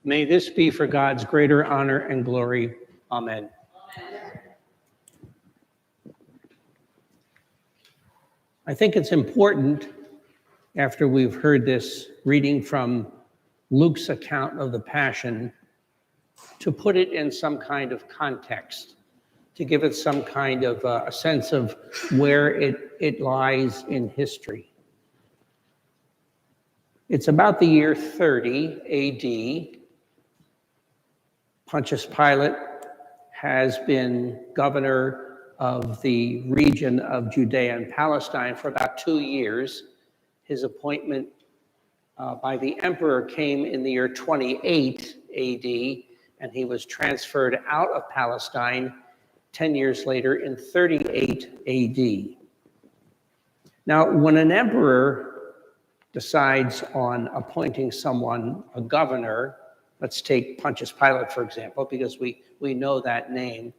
May this be for God's greater honor and glory. Amen. I think it's important, after we've heard this reading from Luke's account of the Passion, to put it in some kind of context, to give it some kind of a sense of where it lies in history. It's about the year 30 AD. Pontius Pilate has been governor of the region of Judea and Palestine for about 2 years. His appointment by the emperor came in the year 28 AD, and he was transferred out of Palestine 10 years later in 38 AD. Now, when an emperor decides on appointing someone a governor, let's take Pontius Pilate, for example, because we know that name.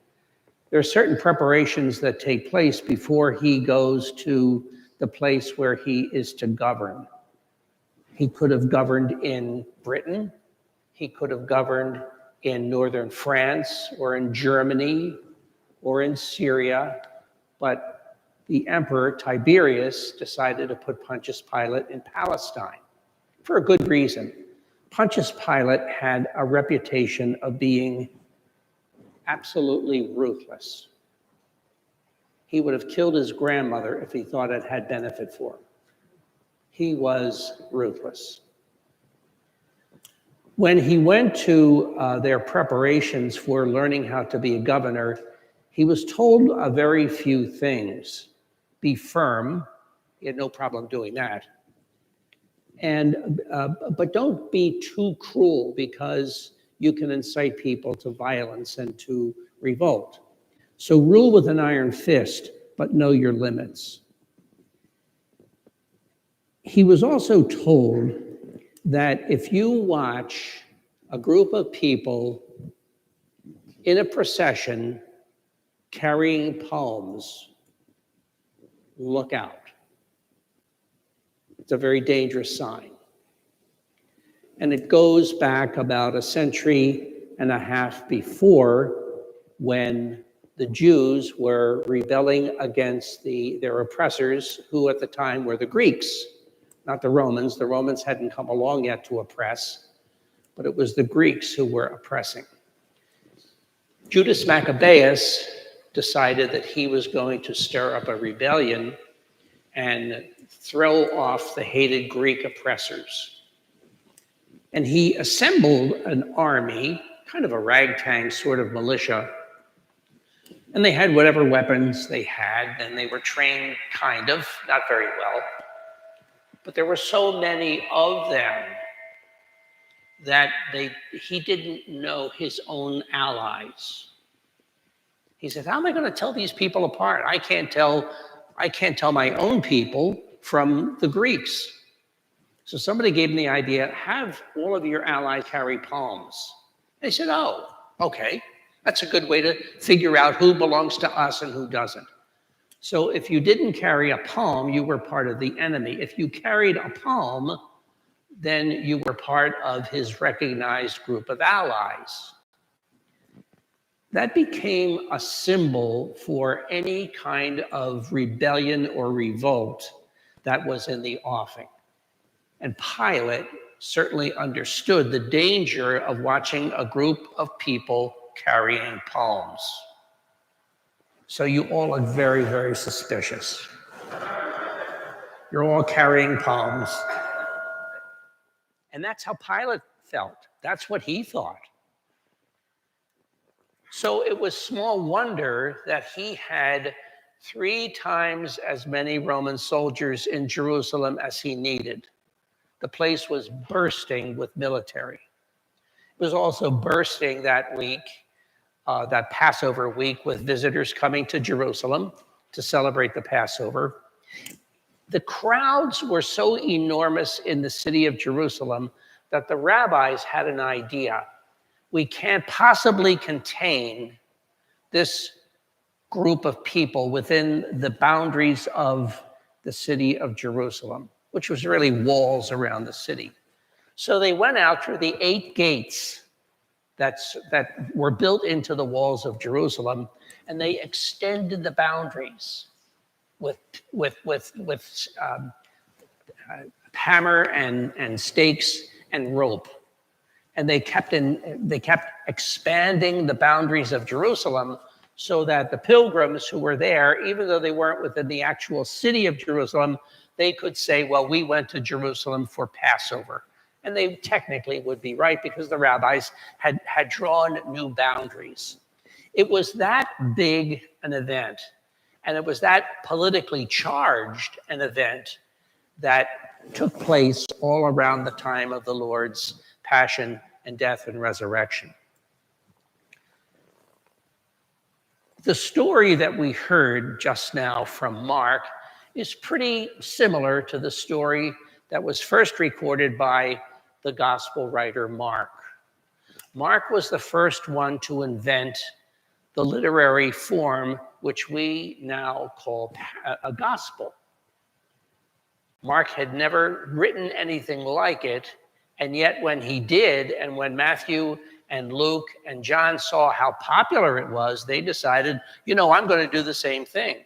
There are certain preparations that take place before he goes to the place where he is to govern. He could have governed in Britain. He could have governed in northern France or in Germany or in Syria. But the emperor, Tiberius, decided to put Pontius Pilate in Palestine for a good reason. Pontius Pilate had a reputation of being absolutely ruthless. He would have killed his grandmother if he thought it had benefit for him. He was ruthless. When he went to their preparations for learning how to be a governor, he was told a very few things. Be firm. He had no problem doing that. But don't be too cruel, because you can incite people to violence and to revolt. So rule with an iron fist, but know your limits. He was also told that if you watch a group of people in a procession carrying palms, look out. It's a very dangerous sign. And it goes back about 1.5 centuries before, when the Jews were rebelling against their oppressors, who at the time were the Greeks, not the Romans. The Romans hadn't come along yet to oppress, but it was the Greeks who were oppressing. Judas Maccabeus decided that he was going to stir up a rebellion and throw off the hated Greek oppressors. And he assembled an army, kind of a ragtag sort of militia, and they had whatever weapons they had, and they were trained kind of, not very well. But there were so many of them that he didn't know his own allies. He said, how am I going to tell these people apart? I can't tell my own people from the Greeks. So somebody gave him the idea, have all of your allies carry palms. They said, oh, okay. That's a good way to figure out who belongs to us and who doesn't. So if you didn't carry a palm, you were part of the enemy. If you carried a palm, then you were part of his recognized group of allies. That became a symbol for any kind of rebellion or revolt that was in the offing. And Pilate certainly understood the danger of watching a group of people carrying palms. So you all look very, very suspicious. You're all carrying palms. And that's how Pilate felt. That's what he thought. So it was small wonder that he had 3 times as many Roman soldiers in Jerusalem as he needed. The place was bursting with military. It was also bursting that week, that Passover week, with visitors coming to Jerusalem to celebrate the Passover. The crowds were so enormous in the city of Jerusalem that the rabbis had an idea. We can't possibly contain this group of people within the boundaries of the city of Jerusalem, which was really walls around the city. So they went out through the 8 gates that were built into the walls of Jerusalem, and they extended the boundaries with hammer and stakes and rope. And they kept expanding the boundaries of Jerusalem so that the pilgrims who were there, even though they weren't within the actual city of Jerusalem, they could say, well, we went to Jerusalem for Passover. And they technically would be right because the rabbis had drawn new boundaries. It was that big an event, and it was that politically charged an event that took place all around the time of the Lord's passion and death and resurrection. The story that we heard just now from Mark is pretty similar to the story that was first recorded by the gospel writer Mark. Mark was the first one to invent the literary form which we now call a gospel. Mark had never written anything like it, and yet when he did, and when Matthew and Luke and John saw how popular it was, they decided, I'm going to do the same thing.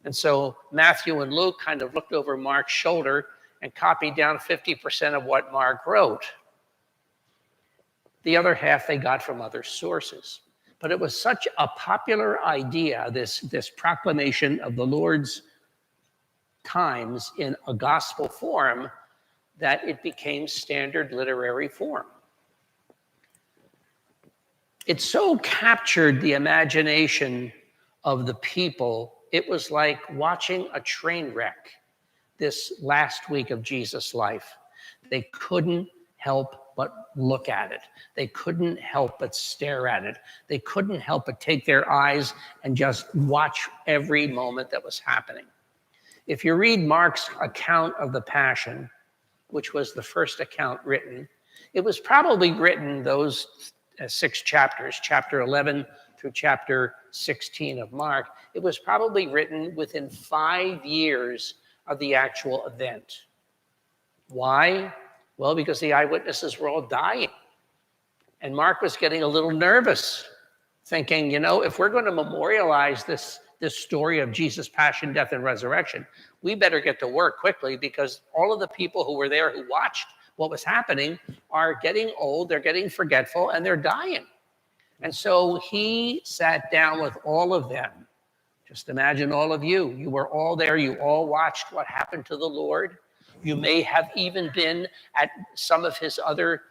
And so Matthew and Luke kind of looked over Mark's shoulder and copied down 50% of what Mark wrote. The other half they got from other sources. But it was such a popular idea, this proclamation of the Lord's times in a gospel form, that it became standard literary form. It so captured the imagination of the people, it was like watching a train wreck this last week of Jesus' life. They couldn't help but look at it. They couldn't help but stare at it. They couldn't help but take their eyes and just watch every moment that was happening. If you read Mark's account of the Passion, which was the first account written, it was probably written those 6 chapters, chapter 11 through chapter 16 of Mark. It was probably written within 5 years of the actual event. Why? Well, because the eyewitnesses were all dying. And Mark was getting a little nervous, thinking, if we're going to memorialize this story of Jesus' passion, death, and resurrection, we better get to work quickly, because all of the people who were there who watched what was happening are getting old, they're getting forgetful, and they're dying. And so he sat down with all of them. Just imagine all of you. You were all there. You all watched what happened to the Lord. You may have even been at some of his other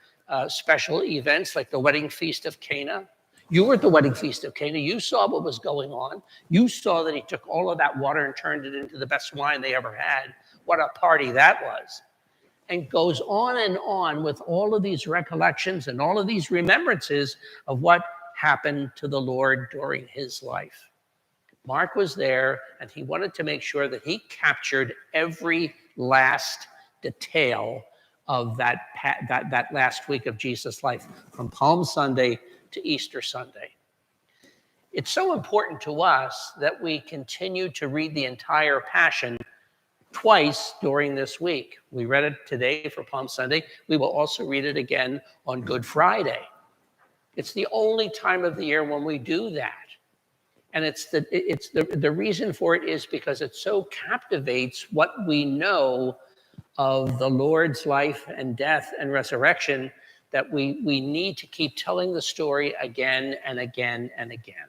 special events, like the wedding feast of Cana. You were at the wedding feast of Cana. You saw what was going on. You saw that he took all of that water and turned it into the best wine they ever had. What a party that was. And goes on and on with all of these recollections and all of these remembrances of what happened to the Lord during his life. Mark was there, and he wanted to make sure that he captured every last detail of that last week of Jesus' life, from Palm Sunday to Easter Sunday. It's so important to us that we continue to read the entire Passion twice during this week. We read it today for Palm Sunday. We will also read it again on Good Friday. It's the only time of the year when we do that. And the reason for it is because it so captivates what we know of the Lord's life and death and resurrection that we need to keep telling the story again and again and again.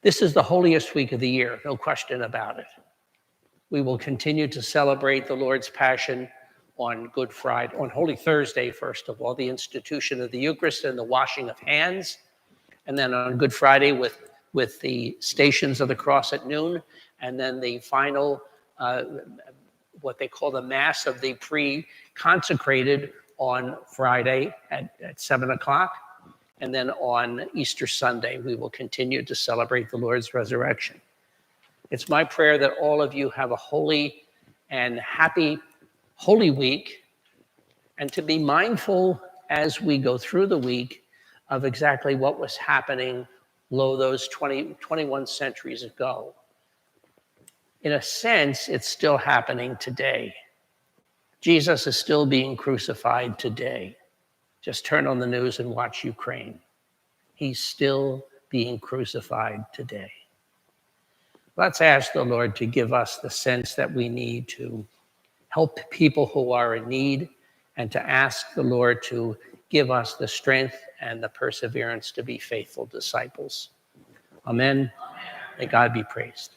This is the holiest week of the year, no question about it. We will continue to celebrate the Lord's Passion on Good Friday, on Holy Thursday, first of all, the institution of the Eucharist and the washing of hands. And then on Good Friday with the Stations of the Cross at noon, and then the final, what they call the Mass of the pre-consecrated on Friday at 7 o'clock. And then on Easter Sunday, we will continue to celebrate the Lord's resurrection. It's my prayer that all of you have a holy and happy Holy Week, and to be mindful as we go through the week of exactly what was happening those 21 centuries ago. In a sense, it's still happening today. Jesus is still being crucified today. Just turn on the news and watch Ukraine. He's still being crucified today. Let's ask the Lord to give us the sense that we need to help people who are in need, and to ask the Lord to give us the strength and the perseverance to be faithful disciples. Amen. May God be praised.